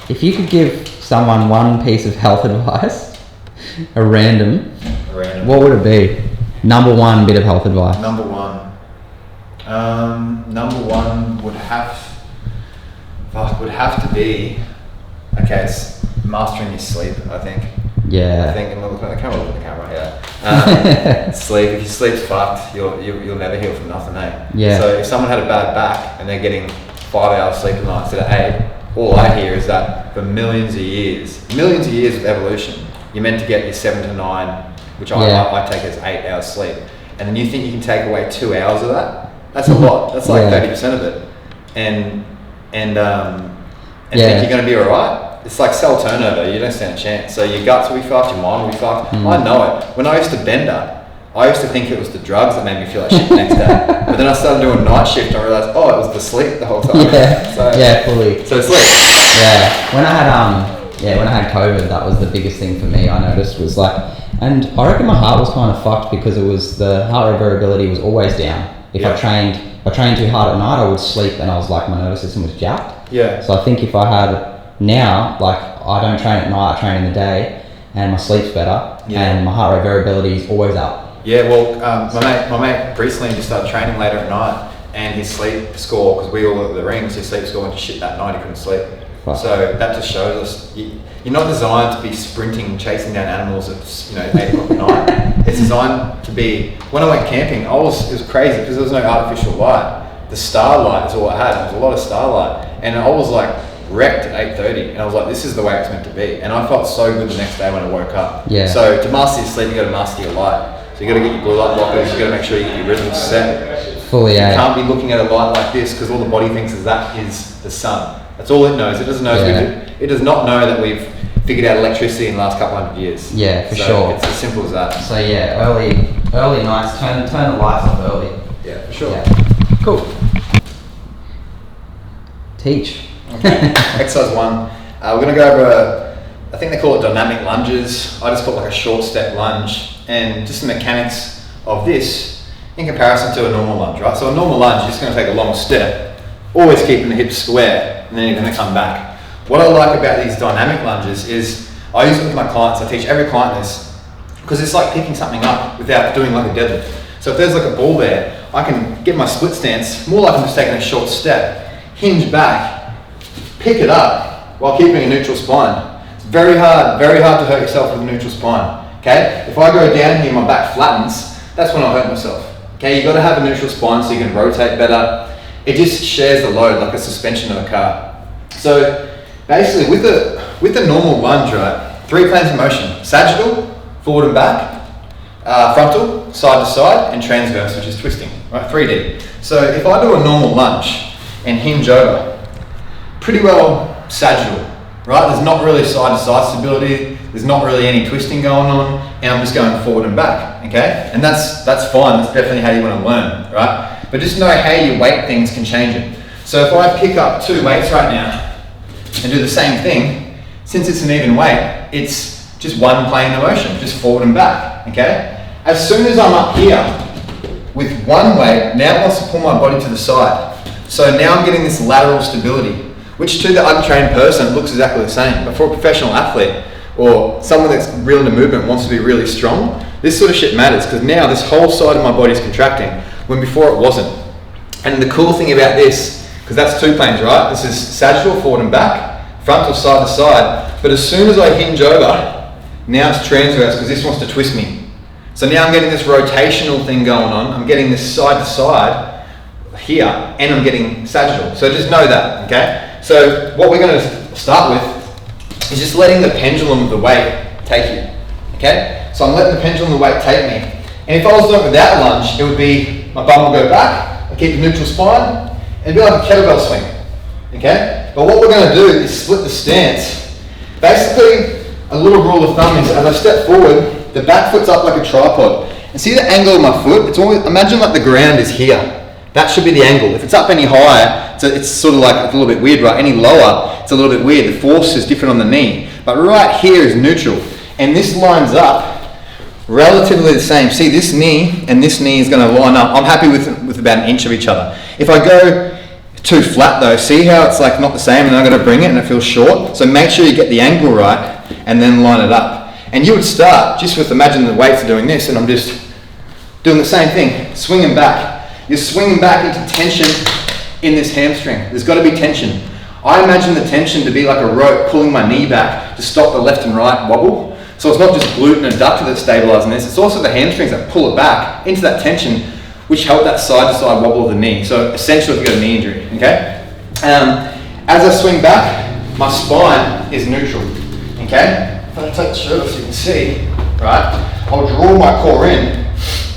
If you could give someone one piece of health advice, a random, what would it be? Number one bit of health advice. Number one would have to be, okay, it's mastering your sleep, I think. Yeah. I think, I'm looking at the camera, yeah. Sleep, if your sleep's fucked, you'll never heal from nothing, eh? Yeah. So if someone had a bad back and they're getting 5 hours sleep a night instead of 8, all I hear is that for millions of years of evolution, you're meant to get your 7 to 9, which I take as 8 hours sleep. And then you think you can take away 2 hours of that? That's a lot. That's like 30% of it. And think you're going to be alright? It's like cell turnover. You don't stand a chance. So your guts will be fucked, your mind will be fucked. I know it. When I used to bender, I used to think it was the drugs that made me feel like shit the next day. But then I started doing night shift and I realised, it was the sleep the whole time. Fully. So sleep. Yeah. When I had COVID, that was the biggest thing for me. I noticed was like, and I reckon my heart was kind of fucked because it was the heart rate variability was always down. If I trained too hard at night, I would sleep and I was like, my nervous system was jacked. Yeah. So I think if I had now, like I don't train at night, I train in the day, and my sleep's better, and my heart rate variability is always up. Yeah, well, my mate recently just started training later at night, and his sleep score, because we all look at the rings, his sleep score went to shit that night. He couldn't sleep. Wow. So that just shows us you're not designed to be sprinting, chasing down animals at 8 o'clock at night. It's designed to be. When I went camping, it was crazy because there was no artificial light. The starlight is all I had. There was a lot of starlight, and I was like wrecked at 8:30, and I was like, this is the way it's meant to be. And I felt so good the next day when I woke up. Yeah. So to master your sleep, you got to master your light. So you got to get your blue light blockers. You got to make sure you get your rhythm set. Fully. You can't be looking at a light like this because all the body thinks is that is the sun. That's all it knows. It doesn't know. It does not know that we've figured out electricity in the last couple hundred years. Yeah, for sure. It's as simple as that. So early nights. Turn the lights off early. Yeah, for sure. Yeah. Cool. Teach. Okay. Exercise 1. We're going to go over, I think they call it dynamic lunges. I just call it like a short step lunge, and just the mechanics of this in comparison to a normal lunge, right? So a normal lunge, you're just going to take a long step, always keeping the hips square, and then you're going to come back. What I like about these dynamic lunges is I use it with my clients. I teach every client this because it's like picking something up without doing like a deadlift. So if there's like a ball there, I can get my split stance more like I'm just taking a short step, hinge back, pick it up while keeping a neutral spine. It's very hard to hurt yourself with a neutral spine. Okay? If I go down here, my back flattens, that's when I hurt myself. Okay? You got to have a neutral spine so you can rotate better. It just shares the load like a suspension of a car. So basically, with the normal lunge, right? 3 planes of motion: sagittal, forward and back, frontal, side to side, and transverse, which is twisting. Right? 3D. So if I do a normal lunge and hinge over, pretty well sagittal, right? There's not really side to side stability. There's not really any twisting going on, and I'm just going forward and back. Okay, and that's fine. That's definitely how you want to learn, right? But just know how your weight things can change it. So if I pick up 2 weights right now and do the same thing, since it's an even weight, it's just 1 plane of motion, just forward and back. Okay. As soon as I'm up here with 1 weight, now it wants to pull my body to the side. So now I'm getting this lateral stability, which to the untrained person looks exactly the same. But for a professional athlete or someone that's real into movement, wants to be really strong, this sort of shit matters because now this whole side of my body is contracting when before it wasn't. And the cool thing about this, because that's 2 planes, right? This is sagittal, forward and back, frontal, side to side. But as soon as I hinge over, now it's transverse because this wants to twist me. So now I'm getting this rotational thing going on. I'm getting this side to side here, and I'm getting sagittal. So just know that, okay? So what we're going to start with is just letting the pendulum of the weight take you, okay? So I'm letting the pendulum of the weight take me. And if I was doing it without lunge, it would be, my bum will go back, I keep a neutral spine, and it'd be like a kettlebell swing, okay? But what we're going to do is split the stance. Basically, a little rule of thumb is as I step forward, the back foot's up like a tripod. And see the angle of my foot? It's always, imagine like the ground is here. That should be the angle. If it's up any higher, so it's sort of like a little bit weird, right? Any lower, it's a little bit weird. The force is different on the knee. But right here is neutral. And this lines up relatively the same. See, this knee and this knee is going to line up. I'm happy with about 1 inch of each other. If I go too flat though. See how it's like not the same, and I'm going to bring it and it feels short. So make sure you get the angle right and then line it up. And you would start just with, imagine the weights are doing this and I'm just doing the same thing, swinging back. You're swinging back into tension in this hamstring. There's got to be tension. I imagine the tension to be like a rope pulling my knee back to stop the left and right wobble. So it's not just glute and adductor that's stabilizing this, it's also the hamstrings that pull it back into that tension, which help that side to side wobble of the knee. So essential if you've got a knee injury, okay? As I swing back, my spine is neutral, okay? If I take the shirt off so you can see, right? I'll draw my core in,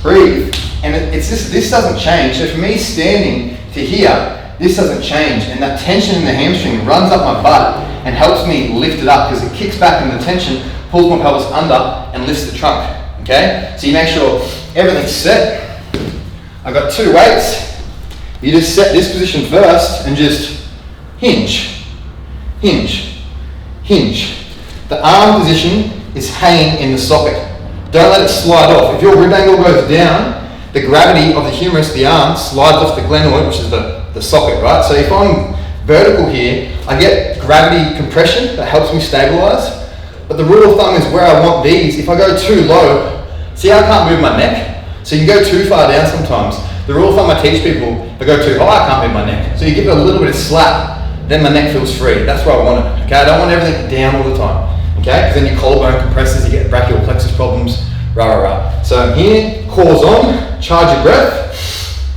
breathe, and it's this doesn't change. So for me standing to here, this doesn't change, and that tension in the hamstring runs up my butt and helps me lift it up because it kicks back in the tension, pulls my pelvis under and lifts the trunk, okay? So you make sure everything's set. I've got 2 weights. You just set this position first and just hinge, hinge, hinge. The arm position is hanging in the socket. Don't let it slide off. If your rib angle goes down, the gravity of the humerus, the arm, slides off the glenoid, which is the socket, right? So if I'm vertical here, I get gravity compression that helps me stabilize. But the rule of thumb is where I want these. If I go too low, see how I can't move my neck? So you can go too far down sometimes. The rule of thumb I teach people, if I go too high, I can't move my neck. So you give it a little bit of slap, then my neck feels free. That's where I want it, okay? I don't want everything down all the time, okay? Because then your collarbone compresses, you get brachial plexus problems, rah, rah, rah. So here, core's on, charge your breath,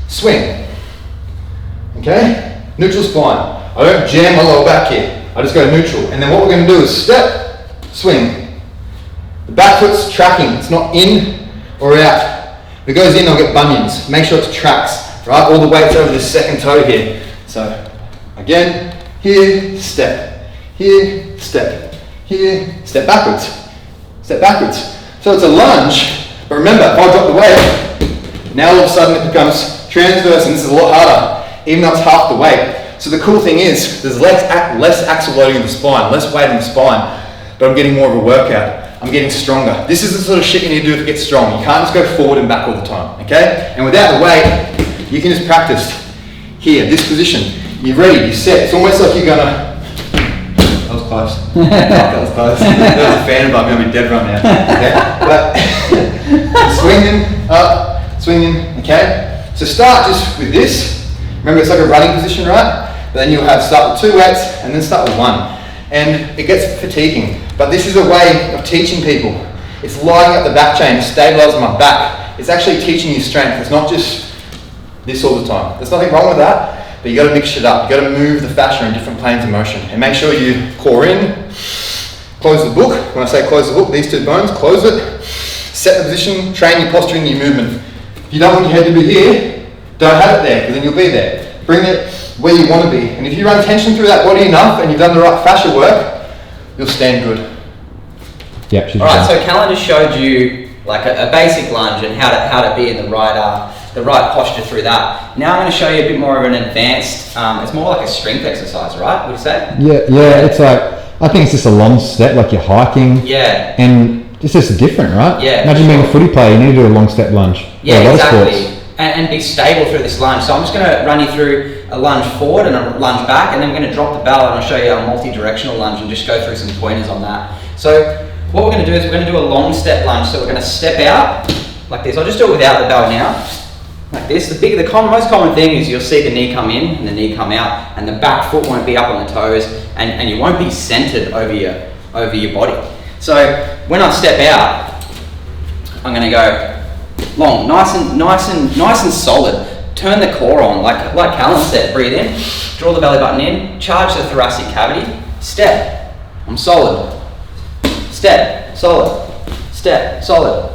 swing. Okay? Neutral spine. I don't jam my lower back here. I just go neutral. And then what we're going to do is step, swing. The back foot's tracking. It's not in or out. If it goes in, I'll get bunions. Make sure it tracks. Right? All the weight's over this second toe here. So, again, here, step. Here, step. Here, step backwards. Step backwards. So it's a lunge. But remember, if I drop the weight, now all of a sudden it becomes transverse, and this is a lot harder. Even though it's half the weight. So the cool thing is, there's less axle loading in the spine, less weight in the spine, but I'm getting more of a workout. I'm getting stronger. This is the sort of shit you need to do to get strong. You can't just go forward and back all the time, okay? And without the weight, you can just practice here, this position. You're ready, you're set. It's almost like you're gonna, that was close. That was close. There was a fan above me, I'll be dead right now, okay? But swinging, up, swinging, okay? So start just with this. Remember, it's like a running position, right? But then you'll have start with 2 weights and then start with 1. And it gets fatiguing. But this is a way of teaching people. It's lining up the back chain, stabilizing my back. It's actually teaching you strength. It's not just this all the time. There's nothing wrong with that, but you got to mix it up. You got to move the fascia in different planes of motion. And make sure you core in, close the book. When I say close the book, these 2 bones, close it. Set the position, train your posture and your movement. If you don't want your head to be here, don't have it there, because then you'll be there. Bring it where you want to be. And if you run tension through that body enough and you've done the right fascia work, you'll stand good. Yep. Alright, so Callan just showed you like a basic lunge and how to be in the right posture through that. Now I'm going to show you a bit more of an advanced, it's more like a strength exercise, right? Would you say? Yeah, it's like, I think it's just a long step, like you're hiking. Yeah. And it's just different, right? Yeah. Imagine being a footy player, you need to do a long step lunge. Yeah, exactly. And be stable through this lunge. So I'm just going to run you through a lunge forward and a lunge back, and then we're going to drop the bell and I'll show you a multi-directional lunge and just go through some pointers on that. So what we're going to do is we're going to do a long step lunge. So we're going to step out like this. I'll just do it without the bell now, like this. The most common thing is you'll see the knee come in and the knee come out, and the back foot won't be up on the toes, and you won't be centered over your body. So when I step out, I'm going to go long, nice and solid. Turn the core on, like Callan said. Breathe in, draw the belly button in, charge the thoracic cavity. Step, I'm solid. Step, solid. Step, solid.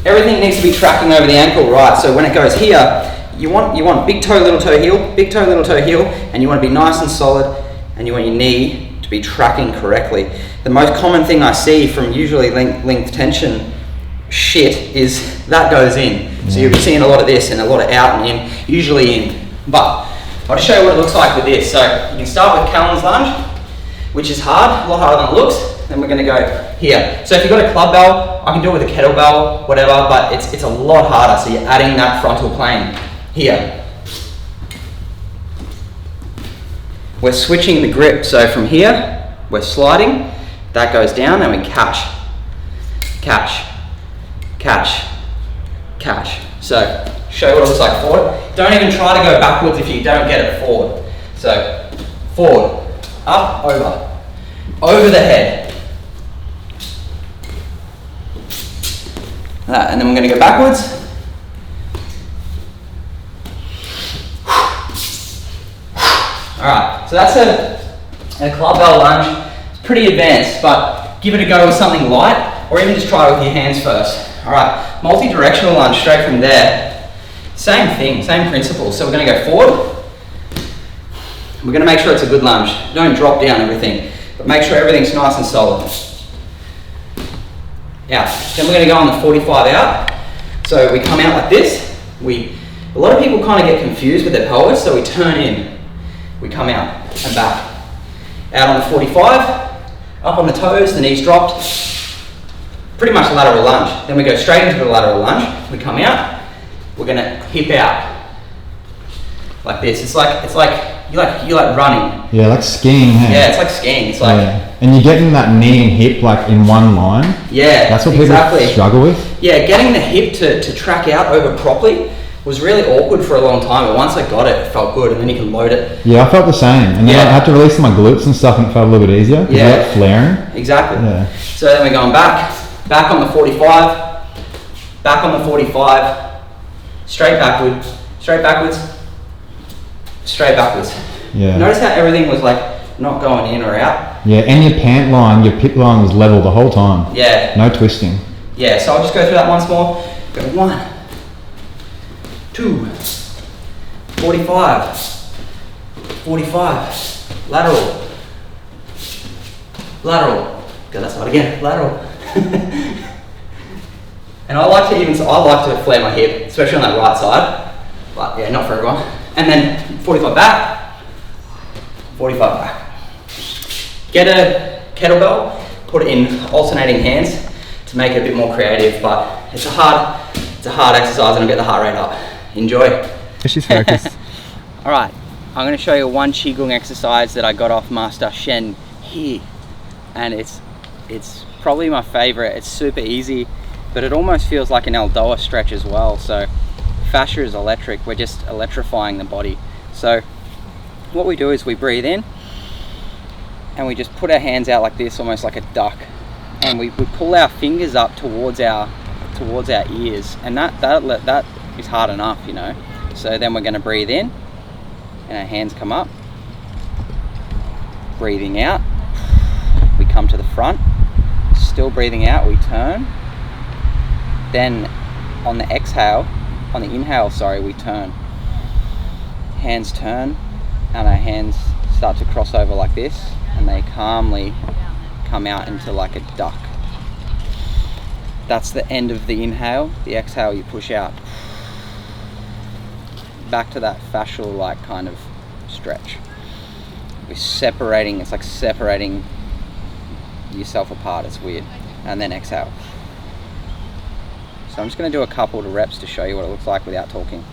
Everything needs to be tracking over the ankle, right? So when it goes here, you want big toe, little toe, heel, and you want to be nice and solid, and you want your knee to be tracking correctly. The most common thing I see from usually length tension shit is that goes in. So you'll be seeing a lot of this and a lot of out and in, usually in. But I'll just show you what it looks like with this. So you can start with Callan's lunge, which is hard, a lot harder than it looks. Then we're going to go here. So if you've got a club bell, I can do it with a kettlebell, whatever, but it's a lot harder. So you're adding that frontal plane here. we're switching the grip. So from here, we're sliding, that goes down, and we catch, catch, catch, catch. So show what it looks like forward. Don't even try to go backwards if you don't get it forward. So forward, up, over the head. That, and then we're going to go backwards. Alright, so that's a club bell lunge. It's pretty advanced, but give it a go with something light, or even just try it with your hands first. Alright, multi-directional lunge straight from there. Same thing, same principle. So we're going to go forward. We're going to make sure it's a good lunge. Don't drop down everything, but make sure everything's nice and solid. Out. Then we're going to go on the 45 out. So we come out like this. A lot of people kind of get confused with their pelvis, so we turn in. We come out and back. Out on the 45, up on the toes, the knees dropped. Pretty much a lateral lunge. Then we go straight into the lateral lunge. We come out. We're going to hip out like this. It's like you like running. Yeah, like skiing. Hey? Yeah, it's like skiing. It's like and you're getting that knee and hip like in one line. Yeah, that's what people struggle with. Yeah, getting the hip to track out over properly was really awkward for a long time, but once I got it, it felt good, and then you can load it. Yeah, I felt the same, and then I had to release my glutes and stuff, and it felt a little bit easier. Yeah, like flaring. Exactly. Yeah. So then we're going back on the 45, back on the 45, straight backwards, straight backwards, straight backwards. Yeah. Notice how everything was like not going in or out. Yeah, and your pant line, your pit line was level the whole time. Yeah. No twisting. Yeah, so I'll just go through that once more. Go 1, 2, 45, 45, lateral, lateral. Go that side again, lateral. And I like to flare my hip, especially on that right side. But yeah, not for everyone. And then 45 back, 45 back. Get a kettlebell, put it in alternating hands to make it a bit more creative, but it's a hard exercise, and I'll get the heart rate up. Enjoy. She's focused. All right, I'm going to show you one Qigong exercise that I got off Master Shen here, and it's probably my favorite. It's super easy, but it almost feels like an Aldoa stretch as well. So fascia is electric. We're just electrifying the body. So what we do is we breathe in, and we just put our hands out like this, almost like a duck, and we pull our fingers up towards our ears, and that is hard enough, you know. So then we're going to breathe in, and our hands come up. Breathing out, we come to the front. Still breathing out, we turn. Then on the inhale, we turn. Hands turn, and our hands start to cross over like this, and they calmly come out into like a duck. That's the end of the inhale. The exhale, you push out. Back to that fascial like kind of stretch. We're separating, it's like separating yourself apart, it's weird. And then exhale. So I'm just going to do a couple of reps to show you what it looks like without talking.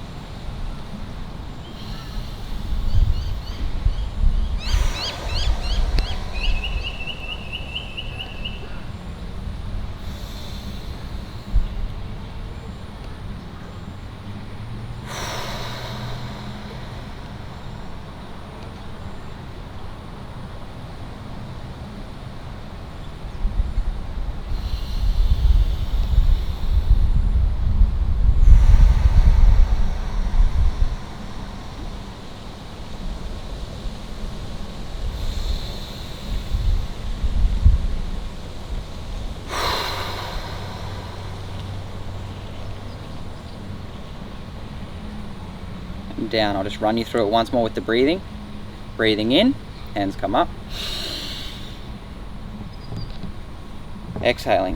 Down. I'll just run you through it once more with the breathing. Breathing in, hands come up. Exhaling,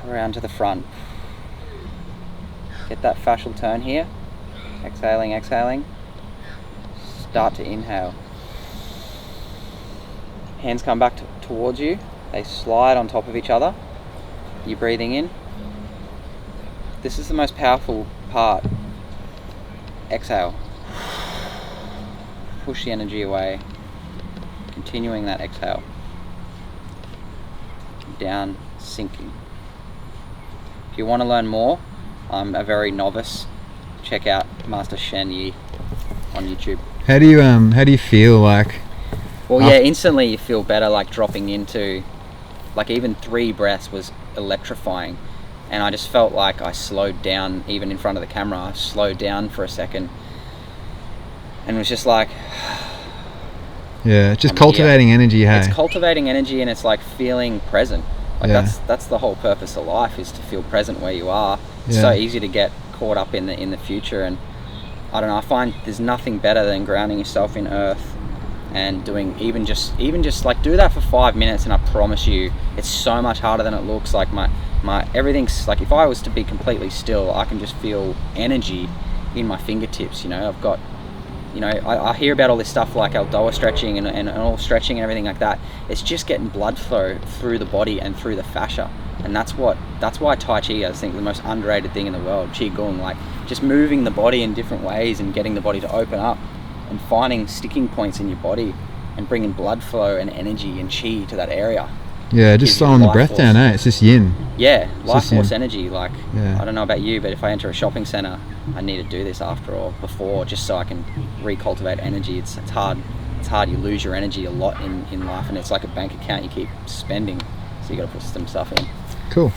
around to the front. Get that fascial turn here. Exhaling, exhaling. Start to inhale. Hands come back towards you. They slide on top of each other. You're breathing in. This is the most powerful part. Exhale. push the energy away, continuing that exhale, down, sinking. If you want to learn more, I'm a very novice. Check out Master Shen Yi on YouTube. How do you feel like? Well, yeah, instantly you feel better, like dropping into, like even 3 breaths was electrifying, and I just felt like I slowed down, even in front of the camera. I slowed down for a second, and was just like, yeah, just cultivating energy. Hey, it's cultivating energy, and it's like feeling present. Like that's the whole purpose of life, is to feel present where you are. It's so easy to get caught up in the future, and I don't know, I find there's nothing better than grounding yourself in earth and doing even just like do that for 5 minutes, and I promise you it's so much harder than it looks. Like my everything's like, if I was to be completely still, I can just feel energy in my fingertips. You know, I've got, you know, I hear about all this stuff like Aldoa stretching and all stretching and everything like that. It's just getting blood flow through the body and through the fascia, and that's why Tai Chi, I think, the most underrated thing in the world. Qigong, like just moving the body in different ways and getting the body to open up and finding sticking points in your body and bringing blood flow and energy and chi to that area. Yeah, just slowing the breath down, eh? It's just yin. Yeah, life force yin. energy. Like, I don't know about you, but if I enter a shopping center, I need to do this after or before, just so I can recultivate energy. It's hard. It's hard. You lose your energy a lot in life, and it's like a bank account you keep spending. So you got to put some stuff in. Cool.